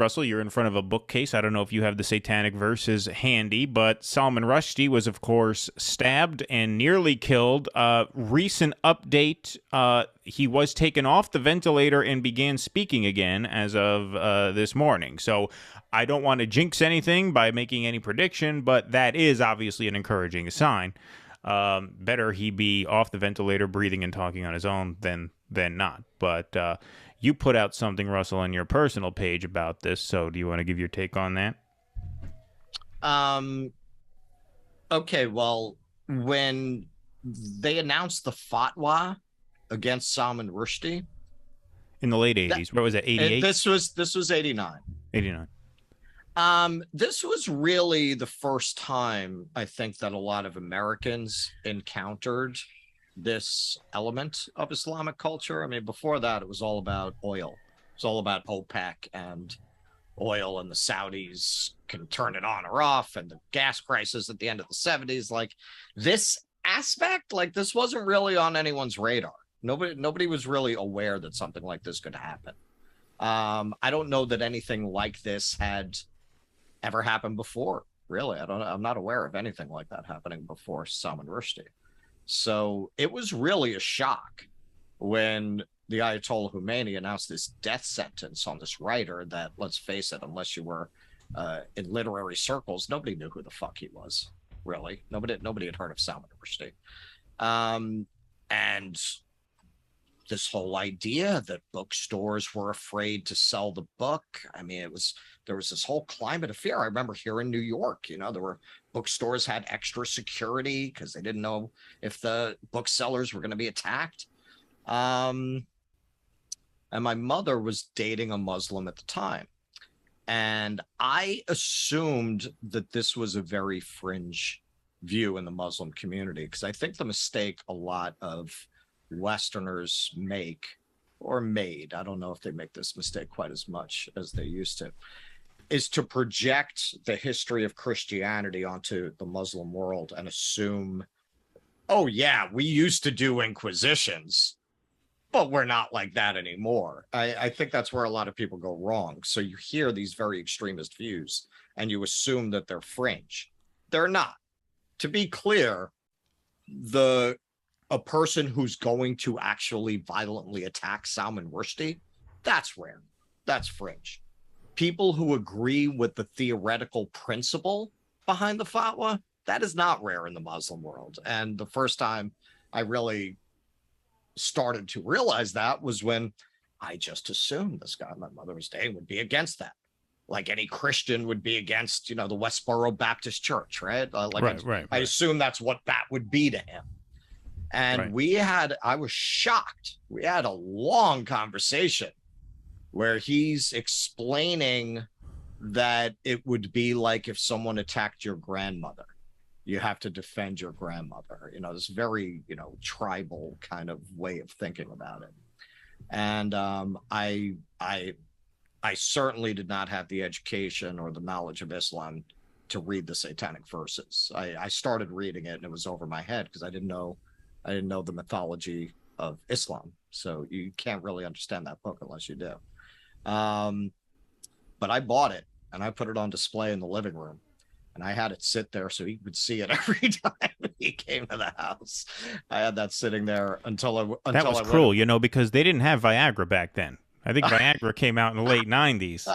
Russell, you're in front of a bookcase. I don't know if you have the Satanic Verses handy, but Salman Rushdie was, of course, stabbed and nearly killed. Recent update, he was taken off the ventilator and began speaking again as of this morning. So I don't want to jinx anything by making any prediction, but that is obviously an encouraging sign. Better he be off the ventilator, breathing and talking on his own than not. But you put out something, Russell, on your personal page about this. So do you want to give your take on that? Okay, well, when they announced the fatwa against Salman Rushdie in the late 80s, what was it, 88? This was 89. 89. This was really the first time I think that a lot of Americans encountered this element of Islamic culture. I mean, before that, it was all about oil. It's all about OPEC and oil, and the Saudis can turn it on or off, and the gas crisis at the end of the 70s. Like, this aspect, like, this wasn't really on anyone's radar. Nobody was really aware that something like this could happen. I don't know that anything like this had ever happened before. Really, I'm not aware of anything like that happening before Salman Rushdie. So it was really a shock when the Ayatollah Khomeini announced this death sentence on this writer that, let's face it, unless you were in literary circles, nobody knew who the fuck he was. Really, nobody had heard of Salman Rushdie. And this whole idea that bookstores were afraid to sell the book. I mean, there was this whole climate of fear. I remember here in New York, there were bookstores had extra security because they didn't know if the booksellers were going to be attacked. And my mother was dating a Muslim at the time. And I assumed that this was a very fringe view in the Muslim community, because I think the mistake a lot of Westerners make, or made, I don't know if they make this mistake quite as much as they used to, is to project the history of Christianity onto the Muslim world and assume, oh yeah, we used to do inquisitions, but we're not like that anymore. I think that's where a lot of people go wrong. So you hear these very extremist views and you assume that they're fringe. They're not. To be clear, a person who's going to actually violently attack Salman Rushdie, that's rare. That's fringe. People who agree with the theoretical principle behind the fatwa, that is not rare in the Muslim world. And the first time I really started to realize that was when I just assumed this guy my mother was dating would be against that. Like any Christian would be against, the Westboro Baptist Church, right? Right. I assume that's what that would be to him. And I was shocked. We had a long conversation where he's explaining that it would be like if someone attacked your grandmother. You have to defend your grandmother. This very, tribal kind of way of thinking about it. And I certainly did not have the education or the knowledge of Islam to read the Satanic Verses. I started reading it and it was over my head because I didn't know the mythology of Islam. So you can't really understand that book unless you do. But I bought it and I put it on display in the living room, and I had it sit there so he would see it every time he came to the house. I had that sitting there until that was cruel, because they didn't have Viagra back then. I think Viagra came out in the late 90s.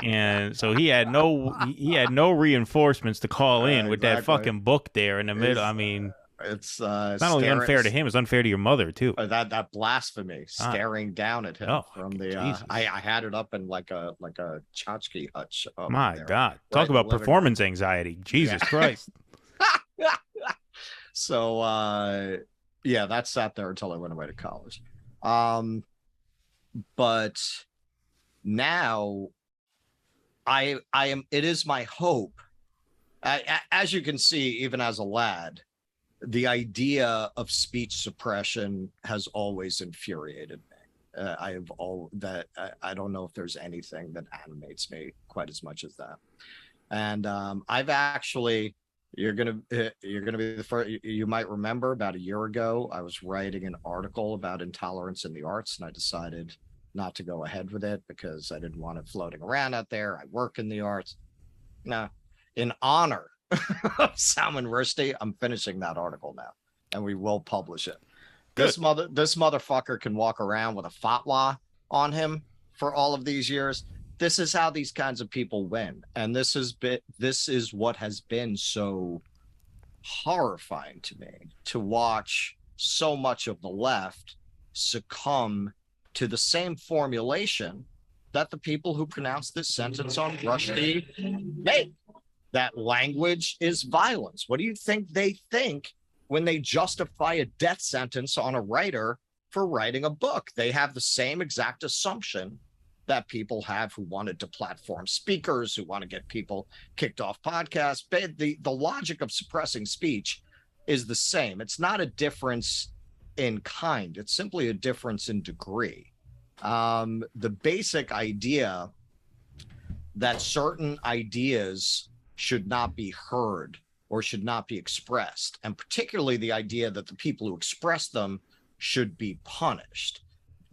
And so he had no reinforcements to call in with that fucking book there in the middle. I mean, it's not only unfair to him, it's unfair to your mother too. That blasphemy, staring down at him from the. I had it up in like a tchotchke hutch. My God, talk about performance anxiety. Jesus Christ. So that sat there until I went away to college. But now I am. It is my hope. As you can see, even as a lad, the idea of speech suppression has always infuriated me. I don't know if there's anything that animates me quite as much as that. And I've actually, you're gonna be the first. You might remember about a year ago, I was writing an article about intolerance in the arts, and I decided not to go ahead with it because I didn't want it floating around out there. I work in the arts. No, in honor of Salman Rushdie, I'm finishing that article now, and we will publish it. Good. This motherfucker can walk around with a fatwa on him for all of these years. This is how these kinds of people win, and this is what has been so horrifying to me, to watch so much of the left succumb to the same formulation that the people who pronounced this sentence on Rushdie made. That language is violence. What do you think they think when they justify a death sentence on a writer for writing a book? They have the same exact assumption that people have who wanted to platform speakers, who want to get people kicked off podcasts. The logic of suppressing speech is the same. It's not a difference in kind. It's simply a difference in degree. The basic idea that certain ideas should not be heard or should not be expressed, and particularly the idea that the people who express them should be punished.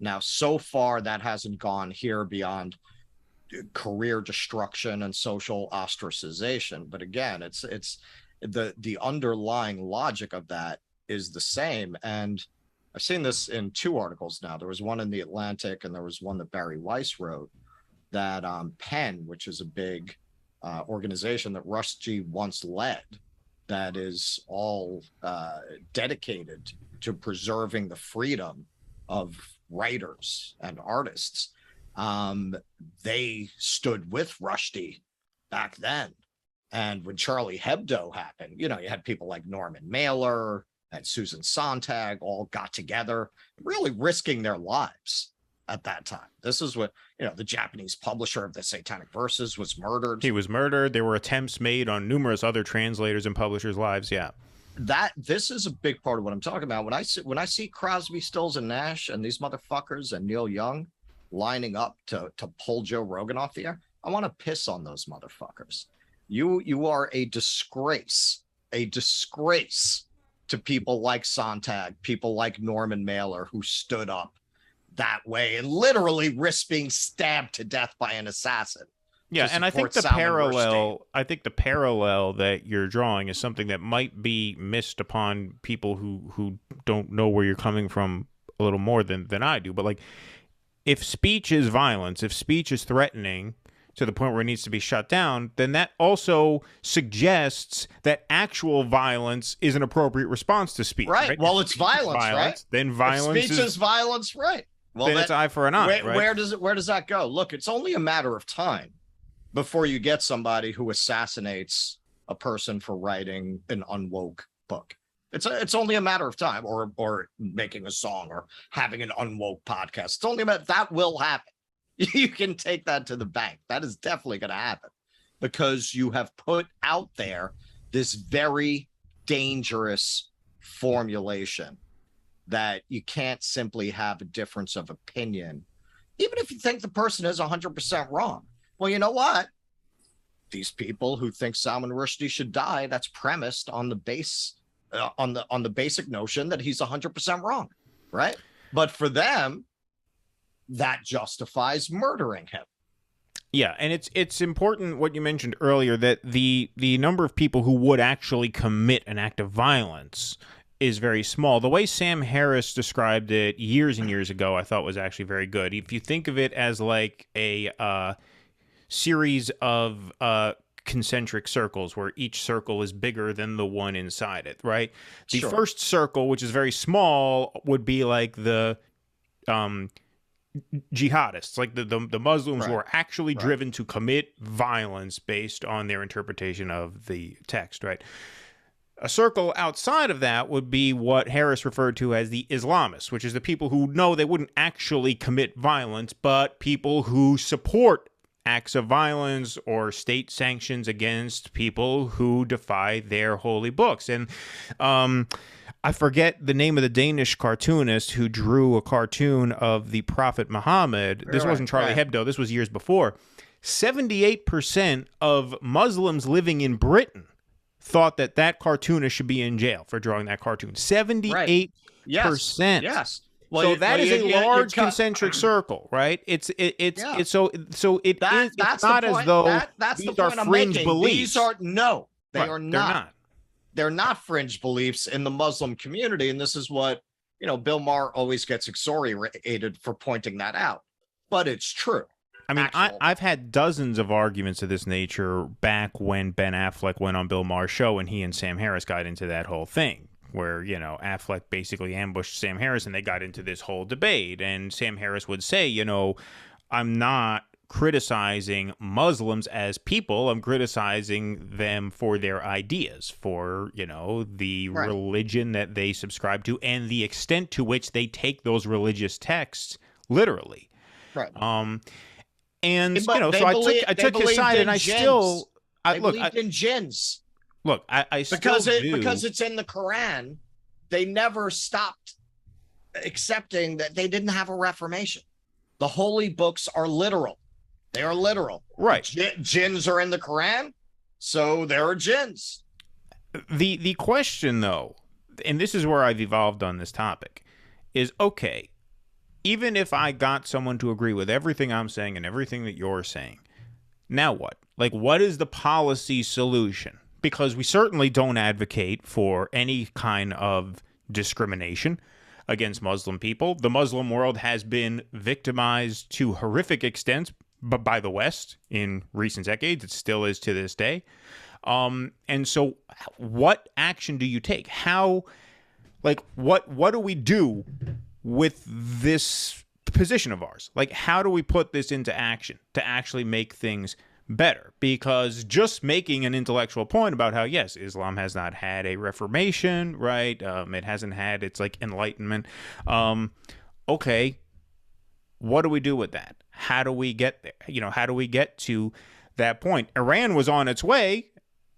Now, so far, that hasn't gone here beyond career destruction and social ostracization. But again, it's the underlying logic of that is the same. And I've seen this in two articles now. There was one in The Atlantic, and there was one that Barry Weiss wrote, that Penn, which is a big organization that Rushdie once led, that is all dedicated to preserving the freedom of writers and artists. They stood with Rushdie back then. And when Charlie Hebdo happened, you had people like Norman Mailer and Susan Sontag all got together, really risking their lives at that time. This is what, the Japanese publisher of the Satanic Verses was murdered. He was murdered. There were attempts made on numerous other translators and publishers' lives. Yeah. This is a big part of what I'm talking about. When I see Crosby, Stills, and Nash and these motherfuckers and Neil Young lining up to pull Joe Rogan off the air, I want to piss on those motherfuckers. You are a disgrace to people like Sontag, people like Norman Mailer, who stood up that way and literally risked being stabbed to death by an assassin. Yeah, and I think the parallel that you're drawing is something that might be missed upon people who don't know where you're coming from a little more than I do. But like, if speech is violence, if speech is threatening to the point where it needs to be shut down, then that also suggests that actual violence is an appropriate response to speech. Right. Well, it's violence, right? Then violence if speech is violence, right? Well, then it's eye for an eye. Right? Where does that go? Look, it's only a matter of time before you get somebody who assassinates a person for writing an unwoke book. It's only a matter of time, or making a song, or having an unwoke podcast. It's only a matter that will happen. You can take that to the bank. That is definitely going to happen, because you have put out there this very dangerous formulation that you can't simply have a difference of opinion, even if you think the person is 100% wrong. Well, you know what? These people who think Salman Rushdie should die, that's premised on the basic notion that he's 100% wrong, right? But for them, that justifies murdering him. Yeah, and it's important what you mentioned earlier, that the number of people who would actually commit an act of violence is very small. The way Sam Harris described it years and years ago, I thought was actually very good. If you think of it as like a series of concentric circles where each circle is bigger than the one inside it, right? The first circle, which is very small, would be like the jihadists, like the Muslims who are actually driven to commit violence based on their interpretation of the text, right? A circle outside of that would be what Harris referred to as the Islamists, which is the people who know they wouldn't actually commit violence, but people who support acts of violence or state sanctions against people who defy their holy books. And I forget the name of the Danish cartoonist who drew a cartoon of the Prophet Muhammad. This wasn't Charlie Hebdo. This was years before. 78% of Muslims living in Britain thought that cartoonist should be in jail for drawing that cartoon. 78%. Yes. So that is a large cut- concentric circle, right? It's Yeah. so it's not as though that's the these are point I'm fringe making. beliefs. These are they Right, are they're not. not. They're not fringe beliefs in the Muslim community, and this is what Bill Maher always gets excoriated for pointing that out. But it's true. I mean, I've had dozens of arguments of this nature back when Ben Affleck went on Bill Maher's show and he and Sam Harris got into that whole thing where, Affleck basically ambushed Sam Harris and they got into this whole debate. And Sam Harris would say, I'm not criticizing Muslims as people. I'm criticizing them for their ideas, for, the Right. religion that they subscribe to and the extent to which they take those religious texts literally. Right. And But so I took his side, and I still believed in jinns. Look, I still because it's in the Quran. They never stopped accepting that they didn't have a reformation. The holy books are literal. They are literal. Right. Jinns are in the Quran, so there are jinns. The question, though, and this is where I've evolved on this topic, is okay. Even if I got someone to agree with everything I'm saying and everything that you're saying, now what? Like, what is the policy solution? Because we certainly don't advocate for any kind of discrimination against Muslim people. The Muslim world has been victimized to horrific extents by the West in recent decades. It still is to this day. And so what action do you take? How, what do we do with this position of ours? Like, how do we put this into action to actually make things better? Because just making an intellectual point about how, yes, Islam has not had a reformation, right? It hasn't had its enlightenment. Okay, what do we do with that? How do we get there? How do we get to that point? Iran was on its way,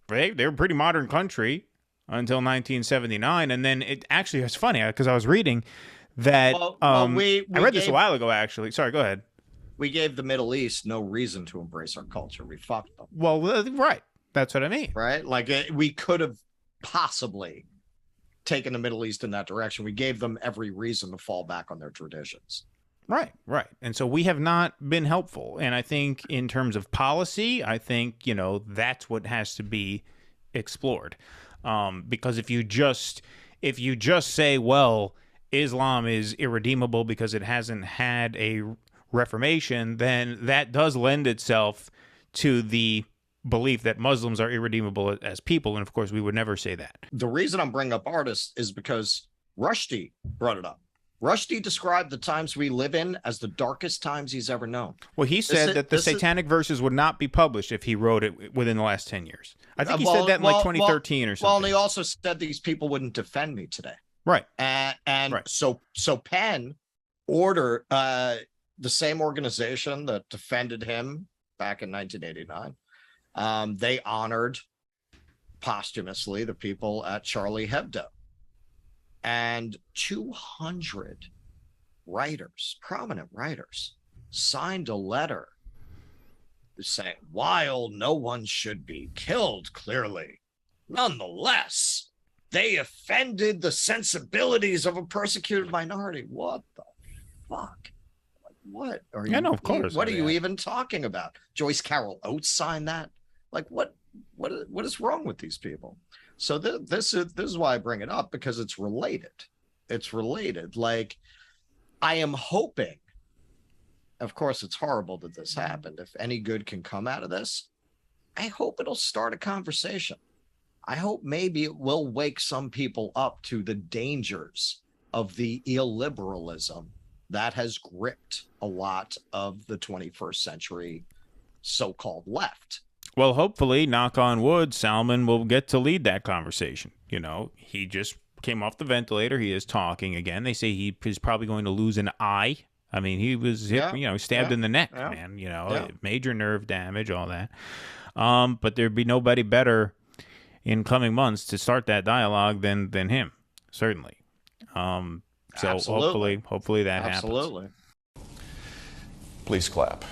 right? They're a pretty modern country until 1979. And then it's funny because I was reading that I read this a while ago, actually. Sorry, go ahead. We gave the Middle East no reason to embrace our culture. We fucked them. Well, right. That's what I mean. Right? We could have possibly taken the Middle East in that direction. We gave them every reason to fall back on their traditions. Right. And so we have not been helpful. And I think in terms of policy, I think, that's what has to be explored. Because if you just say, well, Islam is irredeemable because it hasn't had a reformation, then that does lend itself to the belief that Muslims are irredeemable as people. And of course, we would never say that. The reason I'm bringing up artists is because Rushdie brought it up. Rushdie described the times we live in as the darkest times he's ever known. Well, he said that the satanic verses would not be published if he wrote it within the last 10 years. I think he said that in 2013 or something. Well, and he also said these people wouldn't defend me today. Right. And right. So Penn ordered the same organization that defended him back in 1989. They honored posthumously the people at Charlie Hebdo. And 200 writers, prominent writers, signed a letter saying, while no one should be killed, clearly, nonetheless, they offended the sensibilities of a persecuted minority. What the fuck? What are you? No, of course. What are you even talking about? Joyce Carol Oates signed that. What is wrong with these people? So this is why I bring it up, because it's related. It's related. I am hoping, of course, it's horrible that this happened. If any good can come out of this, I hope it'll start a conversation. I hope maybe it will wake some people up to the dangers of the illiberalism that has gripped a lot of the 21st century so-called left. Well, hopefully, knock on wood, Salman will get to lead that conversation. He just came off the ventilator. He is talking again. They say he is probably going to lose an eye. I mean, he was stabbed in the neck, man. Major nerve damage, all that. But there'd be nobody better in coming months to start that dialogue than him, certainly. So Absolutely. hopefully that happens. Absolutely. Please clap.